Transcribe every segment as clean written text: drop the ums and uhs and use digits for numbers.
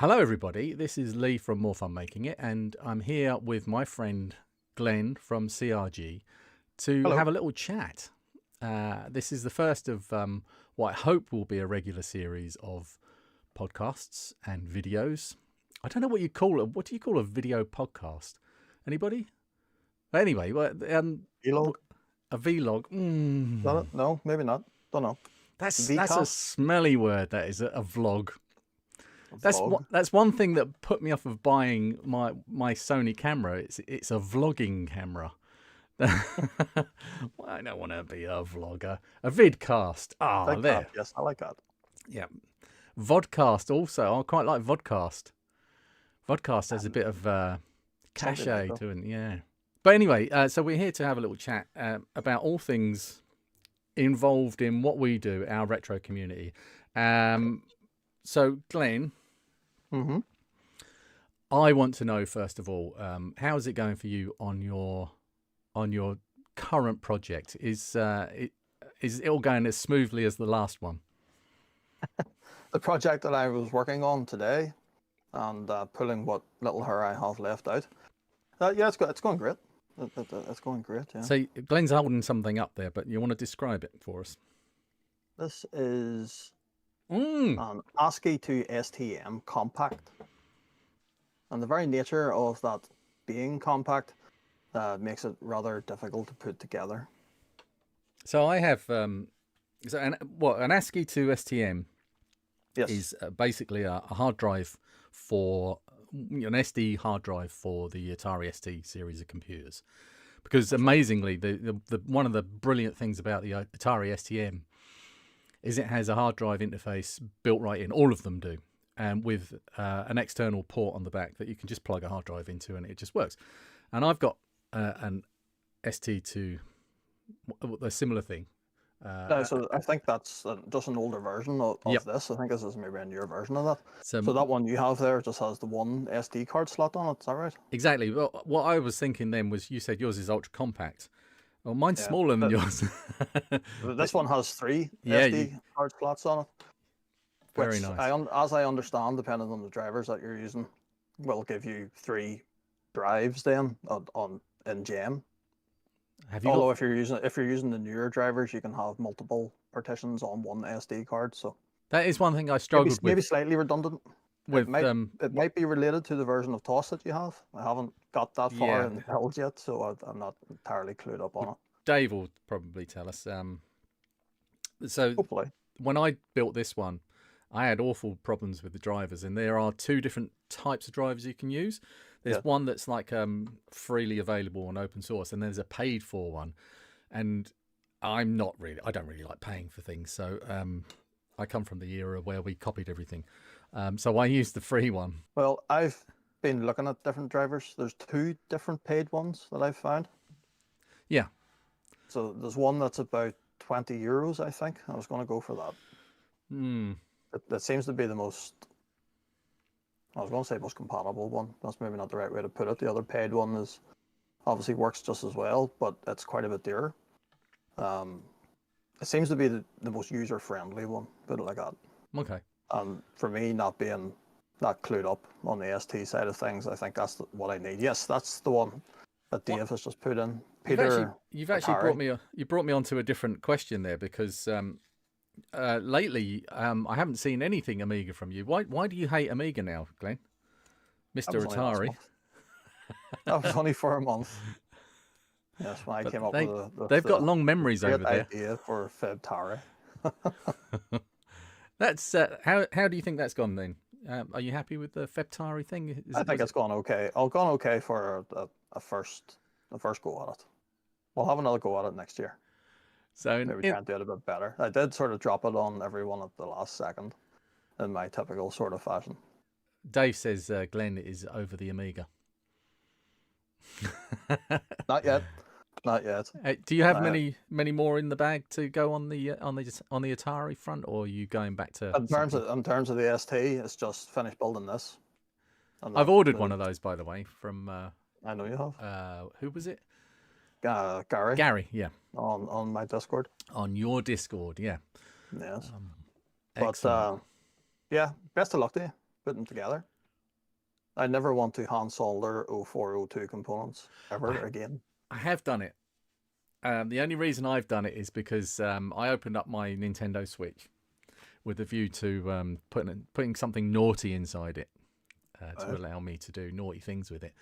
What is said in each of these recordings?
Hello everybody, this is Lee from More Fun Making It, and I'm here with my friend Glen from CRG to Hello. have a little chat. This is the first of what I hope will be a regular series of podcasts and videos. I don't know what you call it. What do you call a video podcast? Anybody? Anyway, Vlog? a vlog. No, maybe not. Don't know. That's Vcast? a smelly word. That is a vlog. Vlog? That's one thing that put me off of buying my Sony camera. It's a vlogging camera. Well, I don't want to be a vlogger. A vidcast. Like There. that. Yes, I like that. Yeah. Vodcast also. I quite like vodcast. Vodcast has a bit of cachet to it. Yeah. But anyway, so we're here to have a little chat about all things involved in what we do, our retro community. So, Glenn, I want to know first of all, how is it going for you on your current project? Is it all going as smoothly as the last one? The project that I was working on today and pulling what little hair I have left out. Yeah, it's going great. It's going great, yeah. So Glenn's holding something up there, but you want to describe it for us? This is an ASCII to STM compact. And the very nature of that being compact makes it rather difficult to put together. So I have an ASCII to STM Yes. is basically a hard drive for an SD hard drive for the Atari ST series of computers. Because amazingly, the one of the brilliant things about the Atari STM is it has a hard drive interface built right in. All of them do. And with an external port on the back that you can just plug a hard drive into and it just works. And I've got an ST to a similar thing. So I think that's just an older version of this. I think this is maybe a newer version of that. So that one you have there just has the one SD card slot on it. Is that right? Exactly. Well, what I was thinking then was you said yours is ultra compact. Well, mine's smaller than yours. This one has three SD card slots on it. Very nice. As I understand, depending on the drivers that you're using, will give you 3 drives then in GEM. Although if you're using the newer drivers, you can have multiple partitions on one SD card. So that is one thing I struggled with. Maybe slightly redundant. It might be related to the version of TOS that you have. I haven't got that far in the build yet, so I'm not entirely clued up on it. Dave will probably tell us. So hopefully, when I built this one, I had awful problems with the drivers, and there are 2 different types of drivers you can use. There's one that's like freely available on open source, and there's a paid for one. And I don't really like paying for things. So I come from the era where we copied everything. So I used the free one. Well, I've been looking at different drivers. There's 2 different paid ones that I've found. Yeah. So there's one that's about €20, I think. I was going to go for that. That seems to be the most, I was going to say most compatible one. That's maybe not the right way to put it. The other paid one is obviously works just as well, but it's quite a bit dearer. It seems to be the most user-friendly one, put it like that. Okay. And for me, not being that clued up on the ST side of things, I think that's what I need. Yes, that's the one that Dave has just put in. You've actually brought me onto a different question there, because lately I haven't seen anything Amiga from you. Why do you hate Amiga now, Glenn? Mr. Atari. That was only for a month. Yes, when I came up with they've got long memories over there. Idea for FebTari. That's how do you think that's gone then? Are you happy with the FebTari thing? I think it's gone okay. It's gone okay for a first go at it. We'll have another go at it next year. So maybe try and do it a bit better. I did sort of drop it on everyone at the last second, in my typical sort of fashion. Dave says Glenn is over the Amiga. Not yet. Do you have many more in the bag to go on the Atari front, or are you going back to? In terms of the ST, it's just finished building this. I've ordered one of those, by the way, from. I know you have. Who was it? Gary. Gary, yeah. On my Discord. On your Discord, yeah. Yes. But yeah, best of luck to you putting them together. I never want to hand solder 0402 components ever I, again. I have done it. The only reason I've done it is because I opened up my Nintendo Switch with a view to putting something naughty inside it to allow me to do naughty things with it.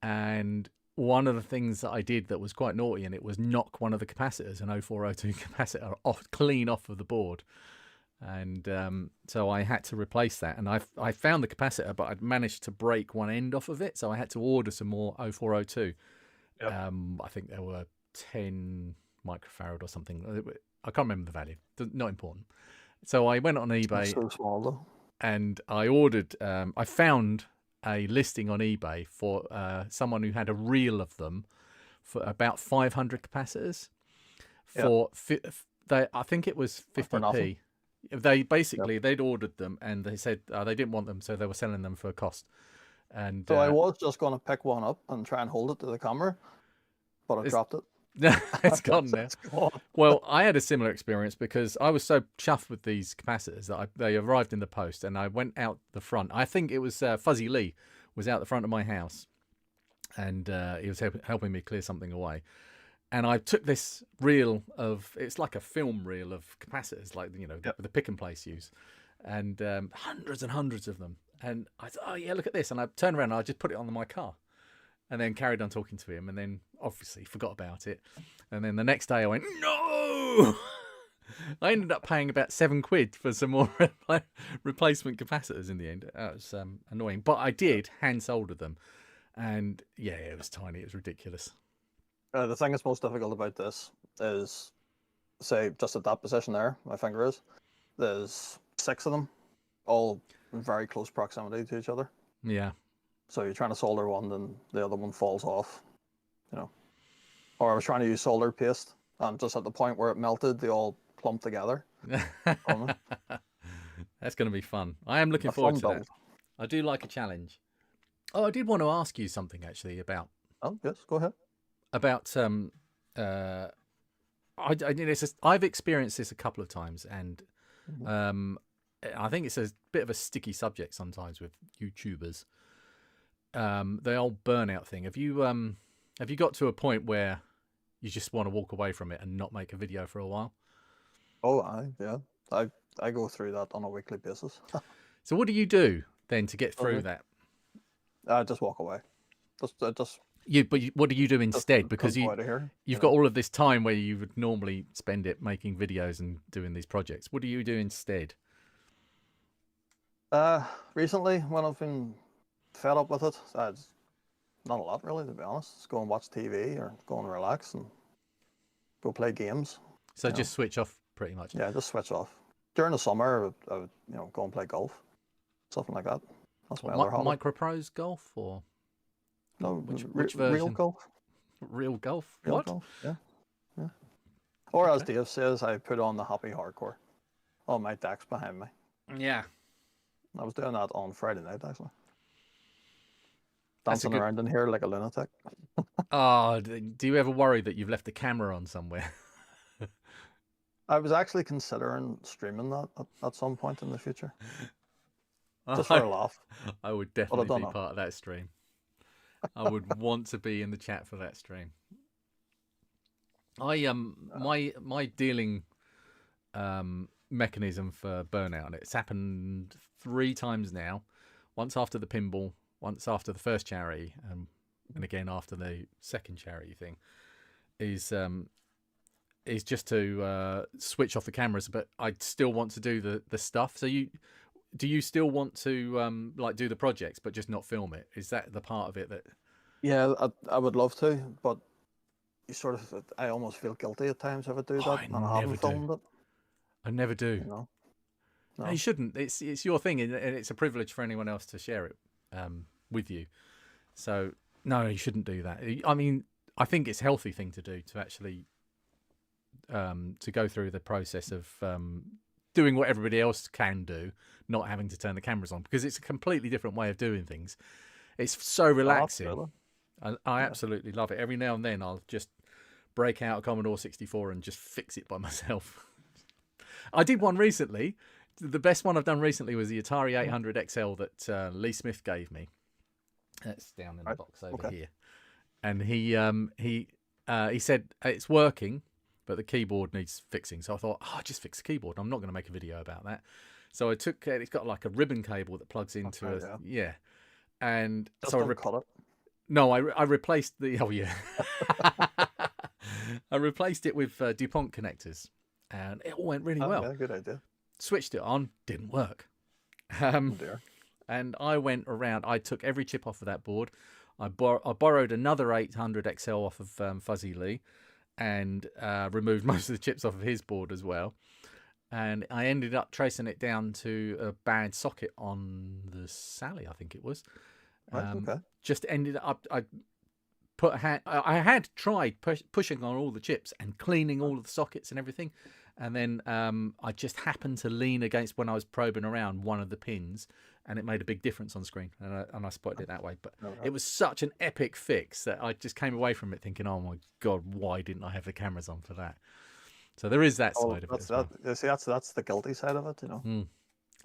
And one of the things that I did that was quite naughty, and it was knock one of the capacitors, an 0402 capacitor, clean off of the board. And so I had to replace that. And I found the capacitor, but I'd managed to break one end off of it. So I had to order some more 0402. Yep. I think there were 10 microfarad or something. I can't remember the value. Not important. So I went on eBay. It's so small though. And I ordered. I found a listing on eBay for someone who had a reel of them for about 500 capacitors. For I think it was 50p. They basically they'd ordered them and they said they didn't want them, so they were selling them for a cost. And so I was just going to pick one up and try and hold it to the camera, but I dropped it. It's gone now. Well, I had a similar experience because I was so chuffed with these capacitors that they arrived in the post, and I went out the front. I think it was Fuzzy Lee was out the front of my house, and he was helping me clear something away. And I took this reel of, it's like a film reel of capacitors, like, you know, the pick and place use, and hundreds and hundreds of them. And I thought, oh yeah, look at this. And I turned around and I just put it on my car and then carried on talking to him, and then obviously forgot about it. And then the next day I went, no! I ended up paying about £7 for some more replacement capacitors in the end. That was annoying. But I did hand solder them. And yeah, it was tiny. It was ridiculous. The thing that's most difficult about this is, say, just at that position there, my finger is, there's 6 of them, all in very close proximity to each other. Yeah. So you're trying to solder one, then the other one falls off, you know. Or I was trying to use solder paste, and just at the point where it melted, they all clumped together. That's going to be fun. I am looking forward to that. I do like a challenge. Oh, I did want to ask you something actually about. Oh, yes, go ahead. About I've experienced this a couple of times, and I think it's a bit of a sticky subject sometimes with YouTubers. The old burnout thing. Have you got to a point where you just want to walk away from it and not make a video for a while? Oh, I go through that on a weekly basis. So what do you do then to get through that? I just walk away. Just what do you do instead? Because you've got all of this time where you would normally spend it making videos and doing these projects. What do you do instead? Recently, when I've been fed up with it, not a lot really, to be honest. Just go and watch TV or go and relax and go play games. So just switch off pretty much. Yeah, just switch off. During the summer, I would go and play golf, something like that. That's my other hobby. Micro Pros golf or no? Which version? Real golf. Real golf. Real what? Golf. Yeah. Or as Dave says, I put on the happy hardcore. All my decks behind me. Yeah. I was doing that on Friday night actually. Dancing around in here like a lunatic. Oh, do you ever worry that you've left the camera on somewhere? I was actually considering streaming that at some point in the future. Just for a laugh. I would definitely be part of that stream. I would want to be in the chat for that stream. My dealing mechanism for burnout, it's happened 3 times now. Once after the pinball, once after the first charity, and again after the second charity thing, is just to switch off the cameras, but I still want to do the stuff. So do you still want to like do the projects but just not film it? Is that the part of it that? Yeah, I would love to, but I almost feel guilty at times if I do that and I haven't filmed it. I never do. You know? No, you shouldn't. It's your thing, and it's a privilege for anyone else to share it with you. So no, you shouldn't do that. I mean, I think it's a healthy thing to do, to actually to go through the process of doing what everybody else can do, not having to turn the cameras on, because it's a completely different way of doing things. It's so relaxing. I absolutely love it. Every now and then I'll just break out a Commodore 64 and just fix it by myself. I did one recently. The best one I've done recently was the Atari 800 XL that Lee Smith gave me. That's down in the Right. box over Okay. here. And he said it's working, but the keyboard needs fixing. So I thought, oh, I'll just fix the keyboard. I'm not going to make a video about that. So I took it. It's got like a ribbon cable that plugs into That's right, yeah. And Just so don't cut it. no, I replaced the yeah. I replaced it with DuPont connectors, and it all went really well. Yeah, good idea. Switched it on, didn't work. Oh dear. And I went around. I took every chip off of that board. I borrowed another 800 XL off of Fuzzy Lee, and removed most of the chips off of his board as well. And I ended up tracing it down to a bad socket on the Sally, I think it was. Right, okay. Just ended up. I had tried pushing on all the chips and cleaning all of the sockets and everything, and then I just happened to lean against, when I was probing around, one of the pins, and it made a big difference on screen, and I spotted it that way. But it was such an epic fix that I just came away from it thinking, oh my god, why didn't I have the cameras on for that? So there is that side of it as well. See, that's the guilty side of it, you know.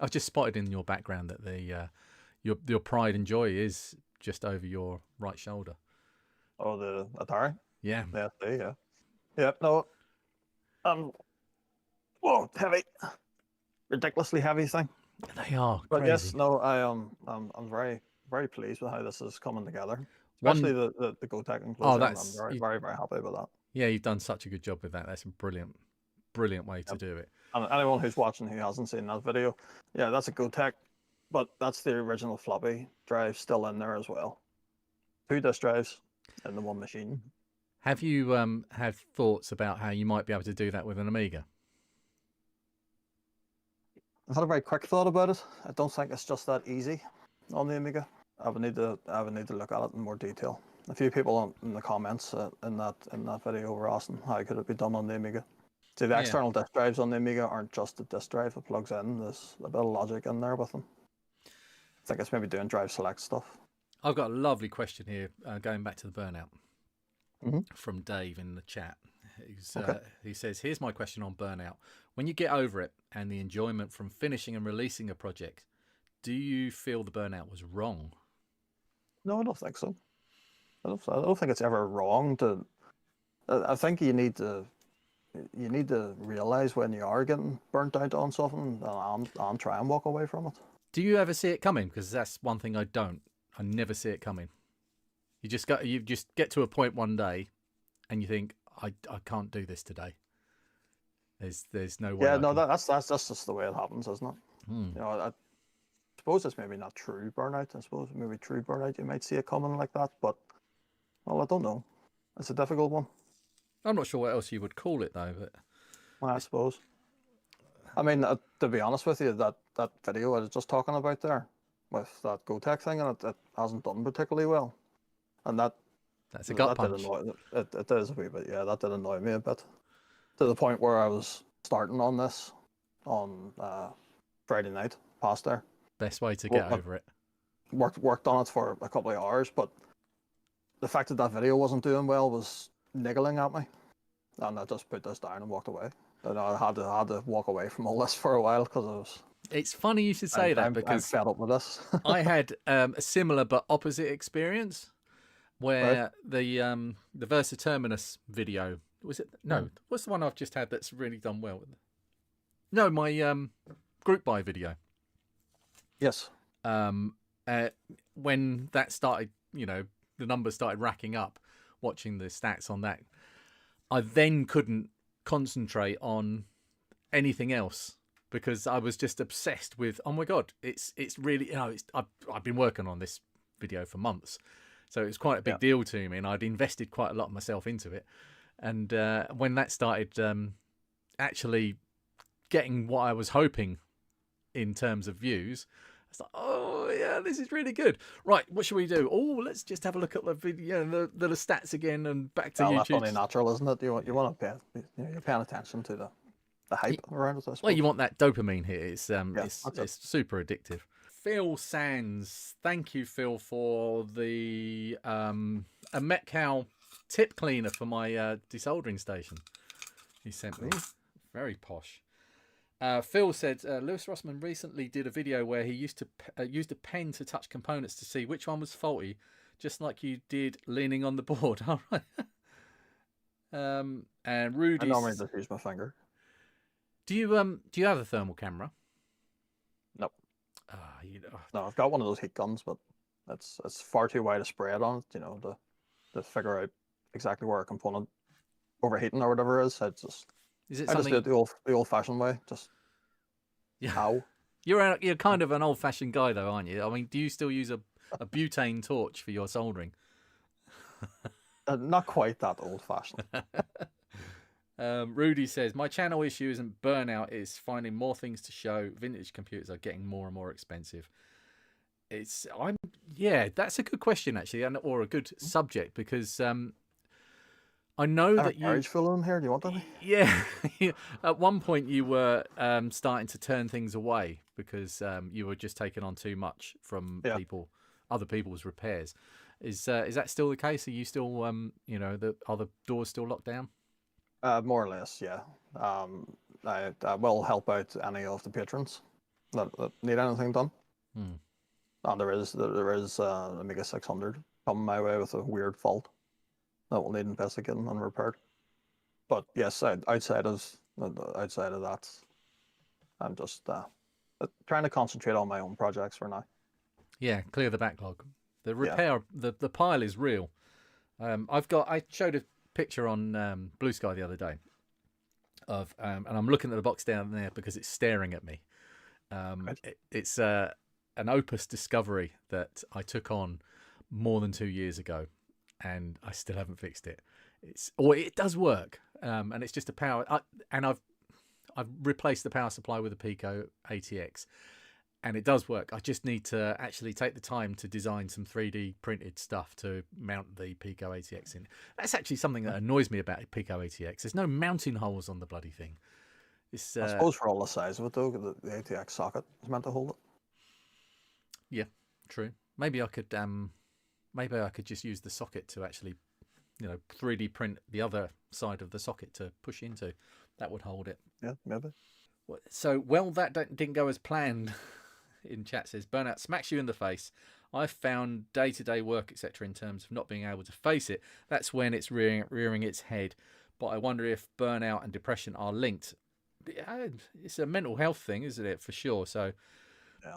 I've just spotted in your background that the your pride and joy is just over your right shoulder. Oh, the Atari? Yeah. The ST, yeah. Yeah, no. Whoa, heavy. Ridiculously heavy thing. They are But crazy. yes, no, I'm very, very pleased with how this is coming together. Especially the GoTech enclosure. Oh, I'm very, very, very happy with that. Yeah, you've done such a good job with that. That's a brilliant way to do it. And anyone who's watching who hasn't seen that video, yeah, that's a GoTech, but that's the original floppy drive still in there as well. 2 disk drives in the one machine. Have you had thoughts about how you might be able to do that with an Amiga? I've had a very quick thought about it. I don't think it's just that easy on the Amiga. I would need to look at it in more detail. A few people in the comments in that video were asking how could it be done on the Amiga. See, the external disk drives on the Amiga aren't just a disk drive it plugs in. There's a bit of logic in there with them. I think it's maybe doing drive select stuff. I've got a lovely question here, going back to the burnout, from Dave in the chat. He says, here's my question on burnout. When you get over it and the enjoyment from finishing and releasing a project, do you feel the burnout was wrong? No, I don't think so. I don't think it's ever wrong to. I think you need to realize when you are getting burnt out on something and try and walk away from it. Do you ever see it coming? Because that's one thing I don't. I never see it coming. You just get to a point one day, and you think, I can't do this today. There's no way. Yeah, no, that's just the way it happens, isn't it? You know, I suppose it's maybe not true burnout. I suppose maybe true burnout you might see it coming like that, but well, I don't know. It's a difficult one. I'm not sure what else you would call it though, but well, I suppose. I mean, to be honest with you, that video I was just talking about there with that GoTech thing, and it hasn't done particularly well, and that's a gut punch. It is a wee bit, yeah. That did annoy me a bit, to the point where I was starting on this on Friday night, past there. Best way to get over it. Worked on it for a couple of hours, but the fact that video wasn't doing well was niggling at me, and I just put this down and walked away. And I had to walk away from all this for a while because I was. It's funny you should say that because I'm fed up with this. I had a similar but opposite experience where the Versa Terminus video, was it? No, what's the one I've just had that's really done well? No, my group buy video. Yes. When that started, the numbers started racking up, watching the stats on that, I then couldn't concentrate on anything else because I was just obsessed with, oh my god, it's really, I've been working on this video for months, so it was quite a big deal to me, and I'd invested quite a lot of myself into it. And when that started actually getting what I was hoping in terms of views, I was like, oh yeah, this is really good. Right, what should we do? Oh, let's just have a look at the video, the stats again, and back to YouTube. That's only natural, isn't it? You want to pay, you're paying attention to the hype around it. Well, you want that dopamine here. It's super addictive. Phil Sands, thank you, Phil, for the a Metcal tip cleaner for my desoldering station. He sent me very posh. Phil said Lewis Rossman recently did a video where he used to used a pen to touch components to see which one was faulty, just like you did leaning on the board. All right. And Rudy, I normally just use my finger. do you have a thermal camera? Nope. You know. No, I've got one of those heat guns, but it's far too wide a spread on it, you know, to figure out exactly where a component overheating or whatever is. I just do it the old fashioned way. Just how. You're kind of an old fashioned guy though, aren't you? I mean, do you still use a butane torch for your soldering? Not quite that old fashioned. Rudy says my channel issue isn't burnout; it's finding more things to show. Vintage computers are getting more and more expensive. That's a good question actually, or a good subject, because I know that you full in here. Do you want any? Yeah, at one point you were starting to turn things away because you were just taking on too much from other people's repairs. Is that still the case? Are you still are the doors still locked down? More or less, yeah. I will help out any of the patrons that need anything done. And there is Amiga 600 coming my way with a weird fault that will need investigating and repaired. But yes, outside of that, I'm just trying to concentrate on my own projects for now. Yeah, clear the backlog. The repair, the pile is real. I showed a picture on BlueSky the other day of, and I'm looking at the box down there because it's staring at me. It's an Opus Discovery that I took on more than 2 years ago, and I still haven't fixed it. It does work, and it's just a power. I've replaced the power supply with a Pico ATX, and it does work. I just need to actually take the time to design some 3D printed stuff to mount the Pico ATX in. That's actually something that annoys me about a Pico ATX. There's no mounting holes on the bloody thing. I suppose for all the size of it though, the ATX socket is meant to hold it. Yeah, true. Maybe I could just use the socket to actually, 3D print the other side of the socket to push into. That would hold it. Yeah, maybe. So, that didn't go as planned. In chat says, burnout smacks you in the face. I've found day-to-day work, etc., in terms of not being able to face it. That's when it's rearing its head. But I wonder if burnout and depression are linked. It's a mental health thing, isn't it? For sure. So,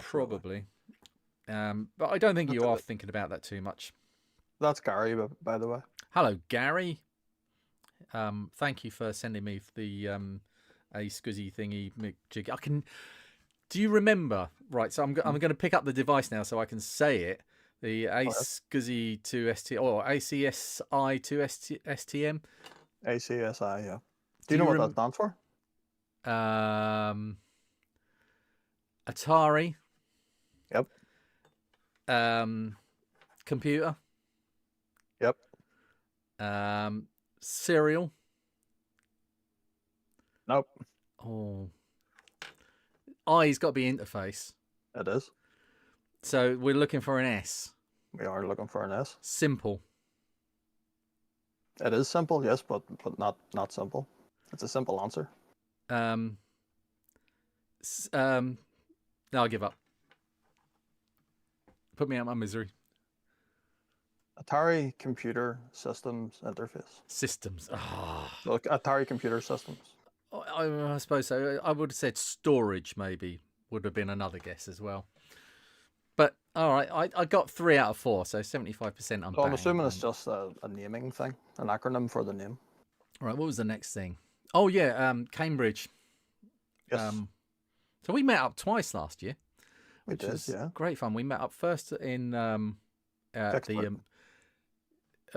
probably. But I don't think you are thinking about that too much. That's Gary, by the way. Hello, Gary. Thank you for sending me the a scuzzy thingy jig. Do you remember? Right, so I'm going to pick up the device now so I can say it. The ASCSI 2 ST or ACSI 2 STM. ACSI, yeah. Do you know what that stands for? Atari. Yep. Computer. Yep. Serial. Nope. Oh. I's got to be interface. It is. So we're looking for an S. We are looking for an S. Simple. It is simple, yes, but not simple. It's a simple answer. No, I'll give up. Put me out of my misery. Atari Computer Systems Interface. Systems. Look, Atari Computer Systems. I suppose so. I would have said storage, maybe, would have been another guess as well. But, all right, I got 3 out of 4, so 75% I'm So I'm assuming it's just a naming thing, an acronym for the name. All right, what was the next thing? Oh, yeah, Cambridge. Yes. So we met up twice last year. Which was great fun. We met up first in Kickstart.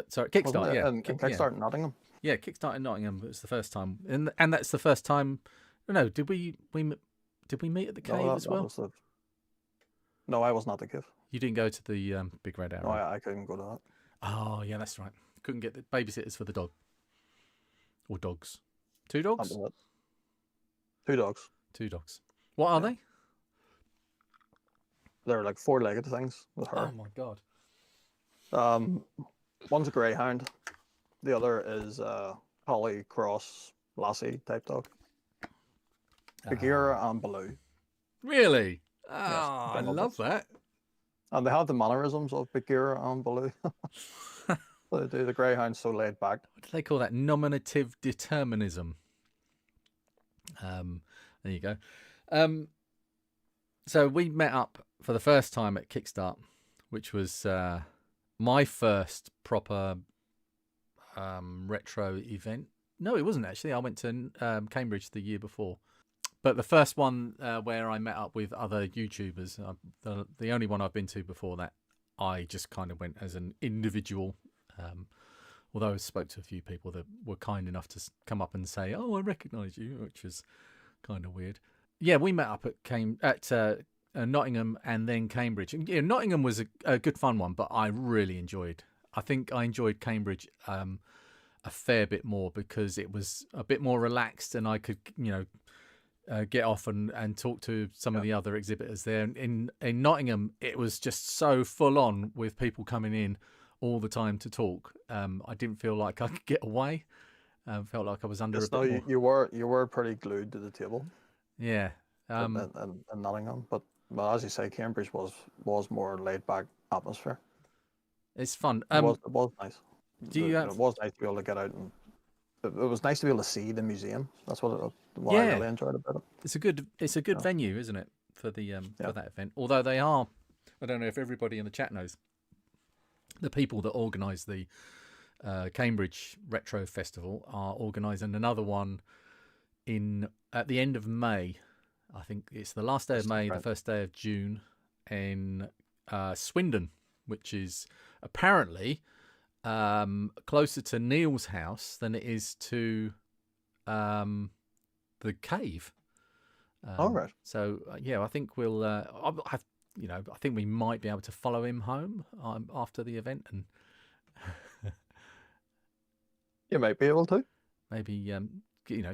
Kickstart, yeah. Kickstart in Nottingham. Yeah, Kickstart in Nottingham was the first time, and that's the first time. No, did we meet at the cave as well? No, I was not the cave. You didn't go to the Big Red Arrow. No, I couldn't go to that. Oh, yeah, that's right. Couldn't get the babysitters for the dog or dogs. 2 dogs. 2 dogs. 2 dogs. What are they? They're like 4-legged things with her. Oh my god. One's a greyhound. The other is a Holly Cross Lassie type dog. Bagheera and Baloo. Really? Yes, I done love that. And they have the mannerisms of Bagheera and Baloo. They do. The greyhound's so laid back. What do they call that? Nominative determinism. There you go. So we met up for the first time at Kickstart, which was my first proper retro event. No, it wasn't actually. I went to Cambridge the year before. But the first one where I met up with other YouTubers, the only one I've been to before that, I just kind of went as an individual. Although I spoke to a few people that were kind enough to come up and say, "Oh, I recognise you," which was kind of weird. Yeah, we met up at Nottingham and then Cambridge. And, yeah, Nottingham was a good fun one, but I really enjoyed. I think I enjoyed Cambridge a fair bit more because it was a bit more relaxed and I could, get off and talk to some of the other exhibitors there. In Nottingham, it was just so full on with people coming in all the time to talk. I didn't feel like I could get away. Felt like I was under a bit more. You were pretty glued to the table. Yeah. In Nottingham, but as you say, Cambridge was more laid back atmosphere. It's fun. It was nice. It was nice to be able to get out and it was nice to be able to see the museum. That's what I really enjoyed about it. It's a good venue, isn't it, for the for that event? Although they are, I don't know if everybody in the chat knows, the people that organise the Cambridge Retro Festival are organising another one at the end of May. I think it's the last day of May, the first day of June, in Swindon, which is apparently closer to Neil's house than it is to the cave. All right. So I think we'll. I think we might be able to follow him home after the event, and you might be able to maybe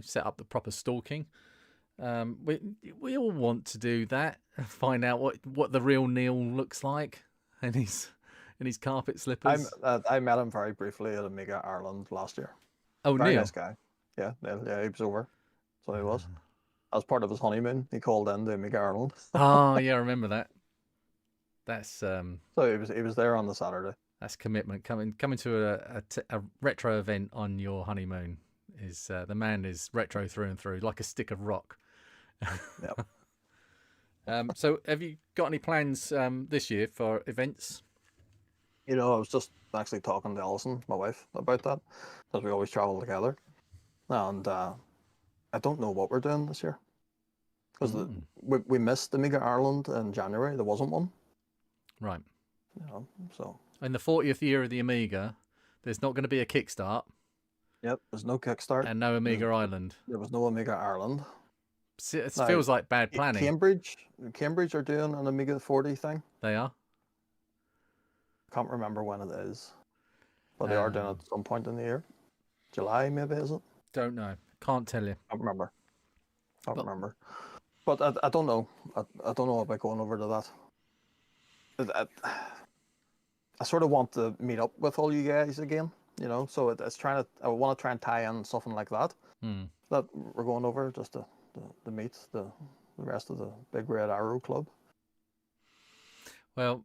set up the proper stalking. We all want to do that. Find out what the real Neil looks like, and his carpet slippers. I met him very briefly at Amiga Ireland last year. Oh, very Neil. Nice guy. Yeah, he was over. So he was. As part of his honeymoon, he called in to Amiga Ireland. Oh yeah, I remember that. That's So he was there on the Saturday. That's commitment. Coming to a retro event on your honeymoon is the man is retro through and through, like a stick of rock. Yep. So have you got any plans this year for events? I was just actually talking to Alison, my wife, about that, because we always travel together. And I don't know what we're doing this year. Because we missed Amiga Ireland in January. There wasn't one. Right. So. In the 40th year of the Amiga, there's not going to be a Kickstart. Yep, there's no Kickstart. And no Amiga Ireland. There was no Amiga Ireland. It feels like bad planning. Cambridge are doing an Amiga 40 thing. They are? Can't remember when it is. But they are doing it at some point in the year. July, maybe, is it? Don't know. Can't tell you. Can't remember. But I don't know. I don't know about going over to that. I sort of want to meet up with all you guys again, so I want to try and tie in something like that. That we're going over just to meet the rest of the Big Red Arrow Club. Well,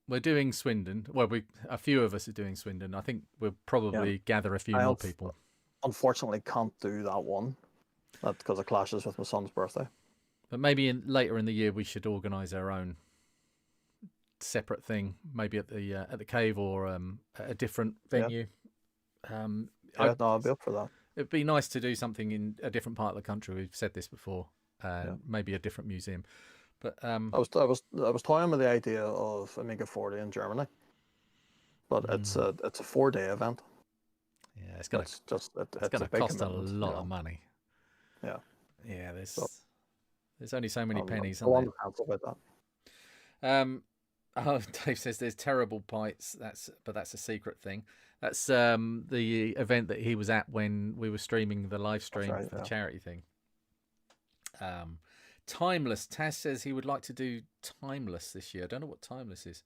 we're doing Swindon. Well, a few of us are doing Swindon. I think we'll probably gather a few more people. Unfortunately, can't do that one. That's because it clashes with my son's birthday. But maybe later in the year we should organise our own separate thing, maybe at the cave or at a different venue. I'll be up for that. It'd be nice to do something in a different part of the country. We've said this before. Maybe a different museum. But I was toying with the idea of Amiga 40 in Germany, but it's a 4-day event. Yeah, it's going to cost a lot of money. Yeah. Yeah, there's only so many pennies. I want to cancel about that. Dave says there's terrible bites. But that's a secret thing. That's the event that he was at when we were streaming the live stream for the charity thing. Timeless. Taz says he would like to do Timeless this year. I don't know what Timeless is.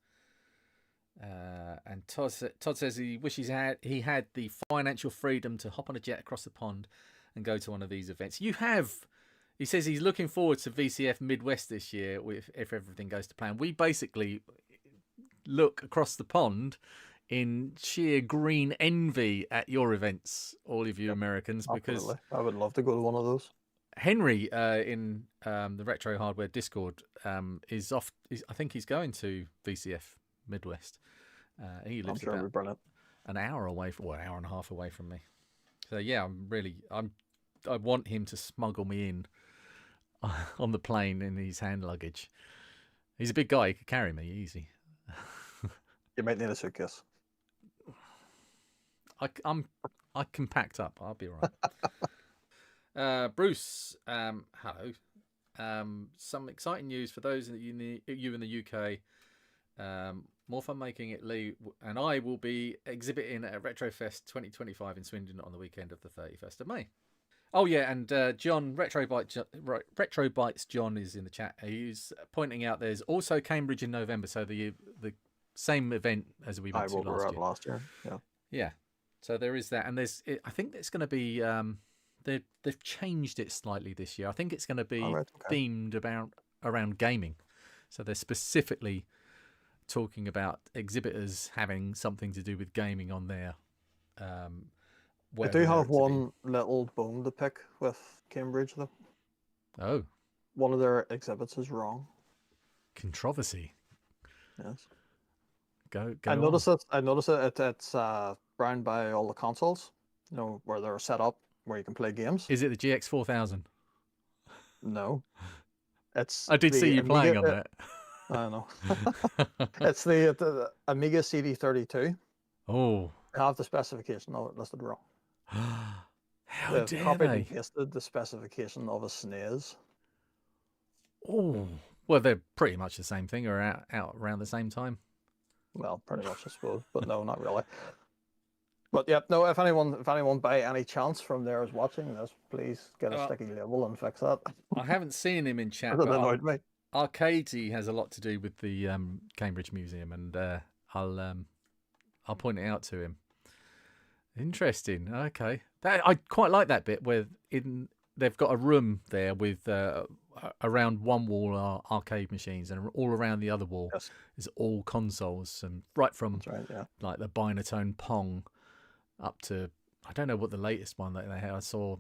And Todd says he wishes he had the financial freedom to hop on a jet across the pond and go to one of these events. You have He says he's looking forward to VCF Midwest this year if everything goes to plan. We basically look across the pond in sheer green envy at your events, all of you Americans, because Absolutely. I would love to go to one of those. Henry in the Retro Hardware Discord is off. I think he's going to VCF Midwest. He lives I'm sure about an hour away, an hour and a half away from me. So yeah, I want him to smuggle me in on the plane in his hand luggage. He's a big guy; he could carry me easy. You might need a suitcase. I can packed up. I'll be all right. Bruce, hello. Some exciting news for those in you in the UK. More fun making it, Lee, and I will be exhibiting at Retrofest 2025 in Swindon on the weekend of the 31st of May. Oh yeah, and John Retrobytes John is in the chat. He's pointing out there's also Cambridge in November, so the same event as we went to last year. Yeah. So there is that, and I think it's going to be they've changed it slightly this year. I think it's going to be themed around gaming. So they're specifically talking about exhibitors having something to do with gaming on there. I do have one little bone to pick with Cambridge, though. Oh. One of their exhibits is wrong. Controversy. Yes. Go I noticed it. It's bound by all the consoles, where they're set up, where you can play games. Is it the GX 4000? No. I did see you playing on that. I know. It's the Amiga CD32. Oh. I have the specification of it listed wrong. How dare they? Copied and pasted the specification of a SNES. Oh. Well, they're pretty much the same thing, or out around the same time. Well, pretty much, I suppose, but no, not really. But yeah, no. If anyone by any chance from there is watching this, please get a sticky label and fix that. I haven't seen him in chat. That annoyed me. Arcadey has a lot to do with the Cambridge Museum, and I'll point it out to him. Interesting. Okay, I quite like that bit where they've got a room there with around one wall are arcade machines, and all around the other wall is all consoles, and right from like the Binatone Pong up to I don't know what the latest one that they had. I saw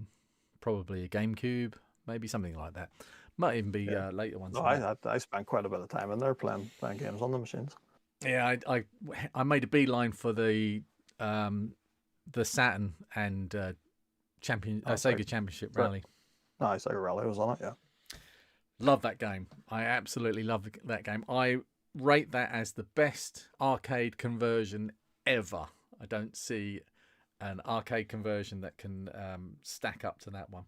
probably a GameCube, maybe something like that. Might even be later ones. No, I spent quite a bit of time in there playing games on the machines. Yeah, I made a beeline for the Saturn and Sega Championship Rally. No, Sega Rally was on it. Yeah. Love that game. I absolutely love that game. I rate that as the best arcade conversion ever. I don't see an arcade conversion that can stack up to that one.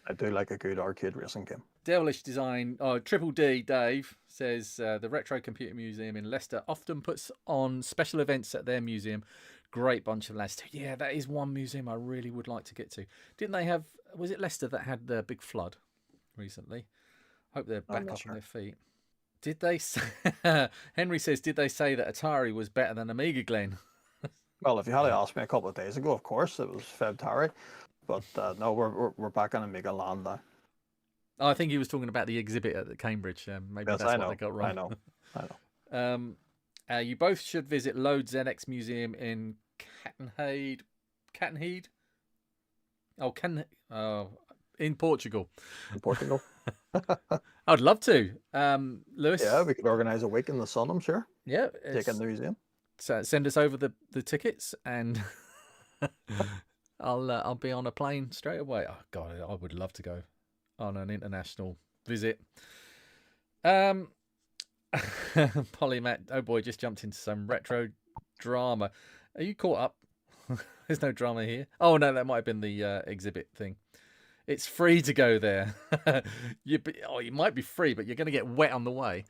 I do like a good arcade racing game. Devilish Design, Triple D Dave says the Retro Computer Museum in Leicester often puts on special events at their museum. Great bunch of lads too. Yeah, that is one museum I really would like to get to. Didn't they have? Was it Leicester that had the big flood recently? Hope they're back up on their feet. Did they say, Henry says, did they say that Atari was better than Amiga, Glen? Well, if you had asked me a couple of days ago, of course, it was Febtari. But no, we're back on Amiga land now. Oh, I think he was talking about the exhibit at Cambridge. Maybe that's what they got wrong. I know. You both should visit Load ZX Museum in Cattenhead? In Portugal. In Portugal. I'd love to. Lewis? Yeah, we could organise a week in the sun, I'm sure. Yeah. Take in the museum. So send us over the tickets and I'll be on a plane straight away. Oh, God, I would love to go on an international visit. Polymat, oh boy, just jumped into some retro drama. Are you caught up? There's no drama here. Oh, no, that might have been the exhibit thing. It's free to go there. You might be free, but you're going to get wet on the way.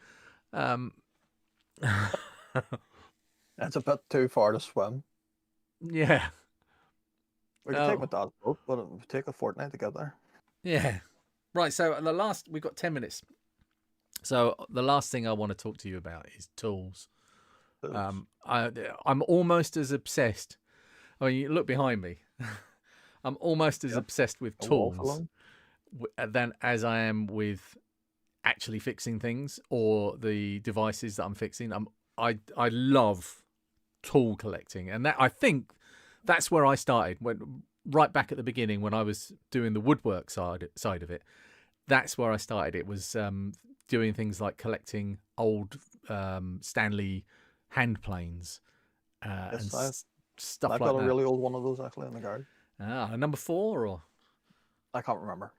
It's a bit too far to swim. Yeah. We can take my dad's boat, but it would take a fortnight to get there. Yeah. Right, so we've got 10 minutes. So the last thing I want to talk to you about is tools. I'm almost as obsessed. I mean, you look behind me. I'm almost as obsessed with tools than as I am with actually fixing things or the devices that I'm fixing. I love tool collecting, and that I think that's where I started. When right back at the beginning, when I was doing the woodwork side of it, that's where I started. It was doing things like collecting old Stanley hand planes Yes, stuff I've like got a that. really old one of those actually in the garage. A number 4 or I can't remember.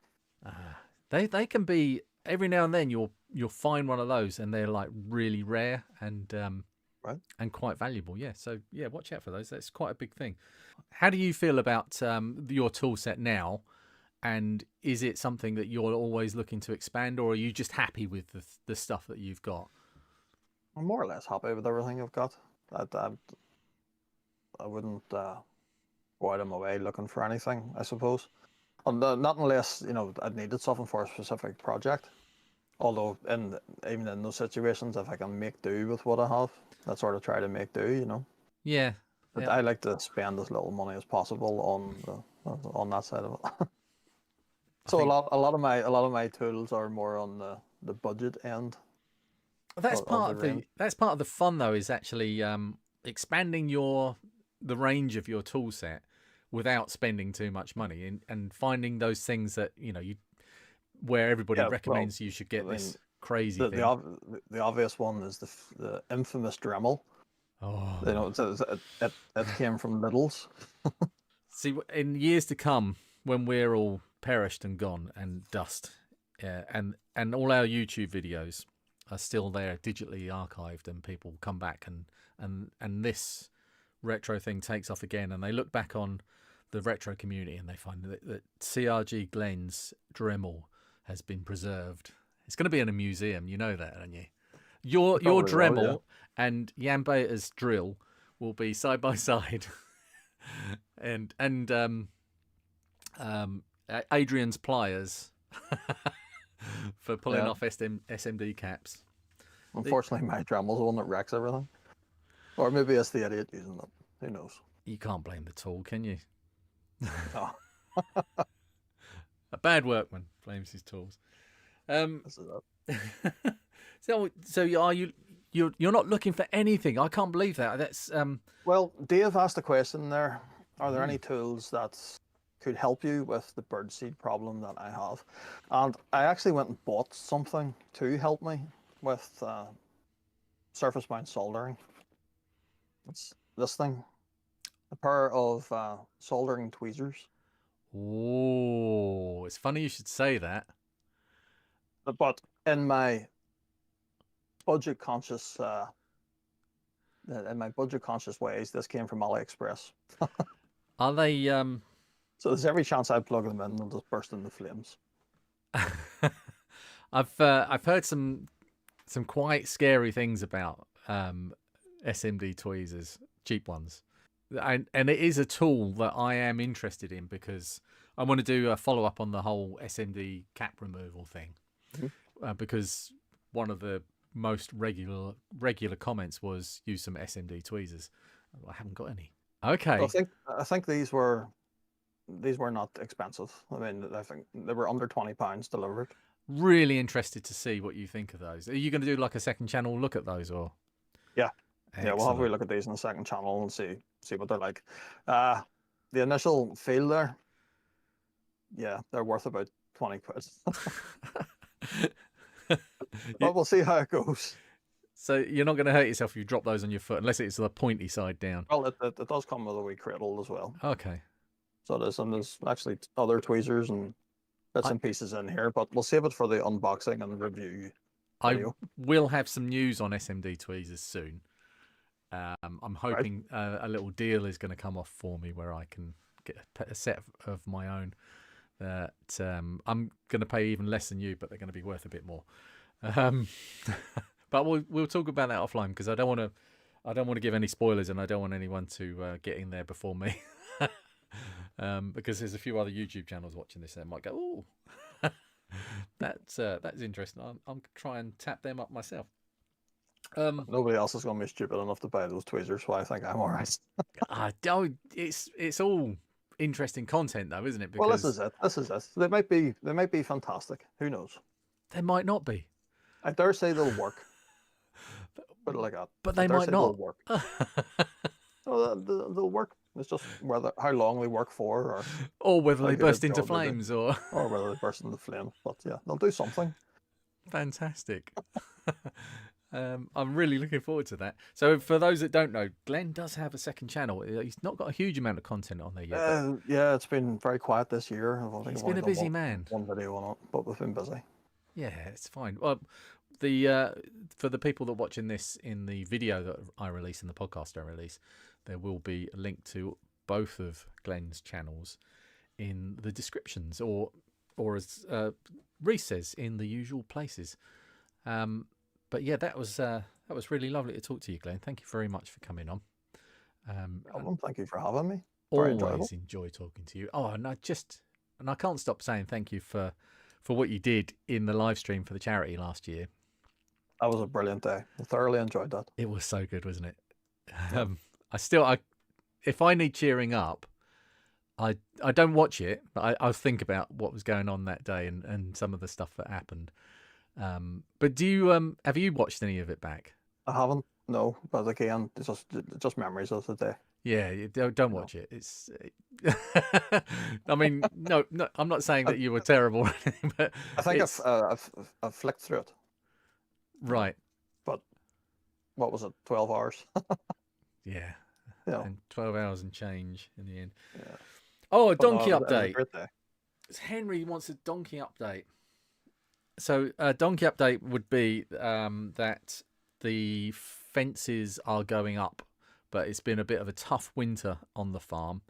they can be every now and then you'll find one of those and they're like really rare and Right. and quite valuable. Yeah, so yeah, watch out for those. That's quite a big thing. How do you feel about your tool set now? And is it something that you're always looking to expand, or are you just happy with the stuff that you've got? I'm more or less happy with everything I've got. I wouldn't go out of my way looking for anything, I suppose. And not unless, I needed something for a specific project. Although, even in those situations, if I can make do with what I have, I sort of try to make do. Yeah. But Yeah. I like to spend as little money as possible on that side of it. So a lot of my tools are more on the budget end. That's part the of the range. that's part of the fun though, is actually expanding the range of your tool set without spending too much money, and finding those things that where everybody Yeah, well, recommends you should get this crazy thing. The obvious one is the infamous Dremel. Oh, It came from Lidl's. see, in years to come, when we're all perished and gone and dust, and all our YouTube videos are still there, digitally archived, and people come back and this retro thing takes off again, and they look back on the retro community and they find that CRG Glen's Dremel has been preserved. It's going to be in a museum, you know that, don't you? Your Dremel and Jan Bater's drill will be side by side, and Adrian's pliers for pulling off SMD caps. Unfortunately, my Dremel's the one that wrecks everything. Or maybe it's the idiot using them. Who knows? You can't blame the tool, can you? No. A bad workman blames his tools. This is it. So you're not looking for anything? I can't believe that. That's Well, Dave asked a question there. Are there any tools that could help you with the birdseed problem that I have? And I actually went and bought something to help me with surface mount soldering. It's this thing, a pair of soldering tweezers. Oh, it's funny you should say that. But in my budget conscious ways, this came from AliExpress. Are they So there's every chance I plug them in, they'll just burst into flames. I've heard some quite scary things about SMD tweezers, cheap ones, and it is a tool that I am interested in because I want to do a follow up on the whole SMD cap removal thing, because one of the most regular comments was use some SMD tweezers. I haven't got any. Okay, I think these were not expensive. I mean, I think they were under £20 delivered. Really interested to see what you think of those. Are you going to do like a second channel look at those, or? Yeah. Excellent. Yeah, we'll have a look at these in the second channel and see what they're like. The initial feel there, yeah, they're worth about 20 quid. But we'll see how it goes. So you're not going to hurt yourself if you drop those on your foot, unless it's the pointy side down. Well, it does come with a wee cradle as well. Okay. So there's actually other tweezers and bits and pieces in here, but we'll save it for the unboxing and review video. I will have some news on SMD tweezers soon. I'm hoping a little deal is going to come off for me where I can get a set of my own that I'm going to pay even less than you, but they're going to be worth a bit more. But we'll talk about that offline, because I don't want to give any spoilers, and I don't want anyone to get in there before me. Because there's a few other YouTube channels watching this that might go, oh, that's interesting. I'll try and tap them up myself. Nobody else is going to be stupid enough to buy those tweezers, so I think I'm all right. It's interesting content, though, isn't it? Well, this Because is it. This is it. They might be fantastic. Who knows? they might not be, I dare say they'll work. Put it like that. but I they dare might say not. they'll work. Oh, they'll work. It's just whether how long they work for, or Or whether how they good a burst into job they do, flames, or or whether they burst into flames. But yeah, they'll do something. fantastic. I'm really looking forward to that. So for those that don't know, Glenn does have a second channel. He's not got a huge amount of content on there yet. Yeah, it's been very quiet this year. He's been a busy man. One video on it, but we've been busy. Yeah, it's fine. Well, for the people that are watching this in the video that I release and the podcast I release, there will be a link to both of Glenn's channels in the descriptions, or as Reese says, in the usual places. But yeah, that was really lovely to talk to you, Glenn. Thank you very much for coming on. Thank you for having me. Very enjoyable. Always enjoy talking to you. Oh, and I can't stop saying thank you for what you did in the live stream for the charity last year. That was a brilliant day. I thoroughly enjoyed that. It was so good, wasn't it? If I need cheering up, I don't watch it, but I think about what was going on that day and some of the stuff that happened. But do you have you watched any of it back? I haven't, no, but again, it's just memories of the day. Yeah, don't watch it. It's, I mean, no, I'm not saying that you were terrible or anything, but I think I've flicked through it. Right. But what was it? 12 hours. Yeah. Yeah. And 12 hours and change in the end. Yeah. Oh, a donkey It was a update. great day. Henry wants a donkey update. So a donkey update would be that the fences are going up, but it's been a bit of a tough winter on the farm.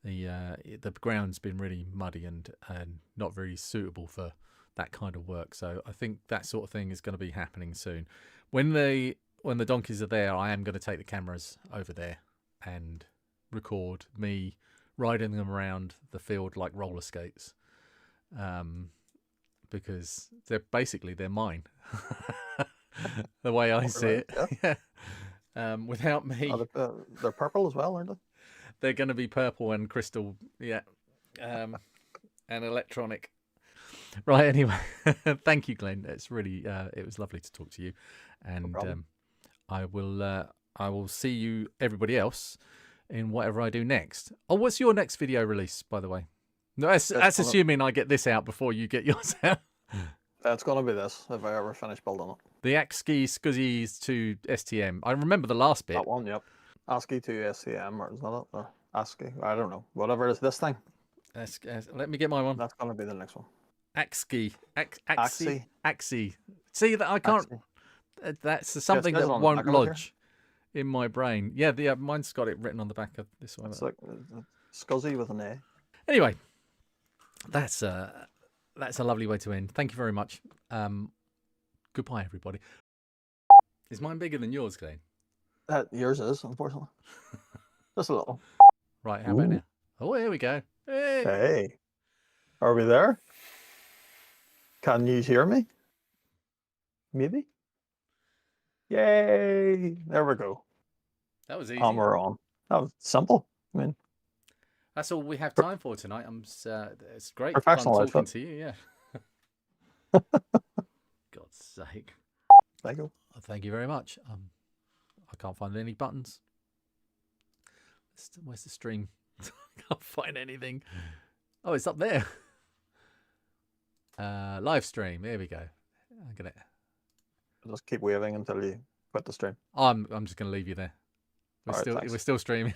The ground's been really muddy and not very suitable for that kind of work. So I think that sort of thing is going to be happening soon. When the donkeys are there, I am going to take the cameras over there and record me riding them around the field like roller skates. Because they're mine. The way I see it. Yeah. Without me. They're purple as well, aren't they? They're going to be purple and crystal, yeah. And electronic. Right, anyway. Thank you, Glenn. It's really it was lovely to talk to you. And No I will see you, everybody else, in whatever I do next. Oh, what's your next video release, by the way? No, that's assuming I get this out before you get yours out. It's going to be this, if I ever finish building it. The ACSI Scuzzies to STM. I remember the last bit. That one, yep. ASCII to SCM, or is that it? Or ASCII? I don't know. Whatever it is, this thing. Let me get my one. That's going to be the next one. ACSI. ACSI. ACSI. See, that I can't... That's something that won't lodge in my brain. Yeah, mine's got it written on the back of this one. It's like Scuzzy with an A. Anyway, that's a lovely way to end. Thank you very much. Goodbye, everybody. Is mine bigger than yours, Glenn? Yours is, unfortunately. Just a little. Right, how about now? Oh, here we go. Hey. Are we there? Can you hear me? Maybe? Yay! There we go. That was easy. And we're on. That was simple. I mean, that's all we have time for tonight. It's great fun professional talking outfit. to you. Yeah. God's sake. There you go. Thank you very much. I can't find any buttons. Where's the stream? I can't find anything. Oh, it's up there. Live stream. Here we go. I'm gonna. Just keep waving until you quit the stream. I'm just gonna leave you there. We're still streaming.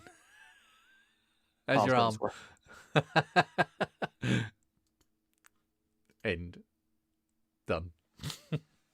There's your arm. End. Done.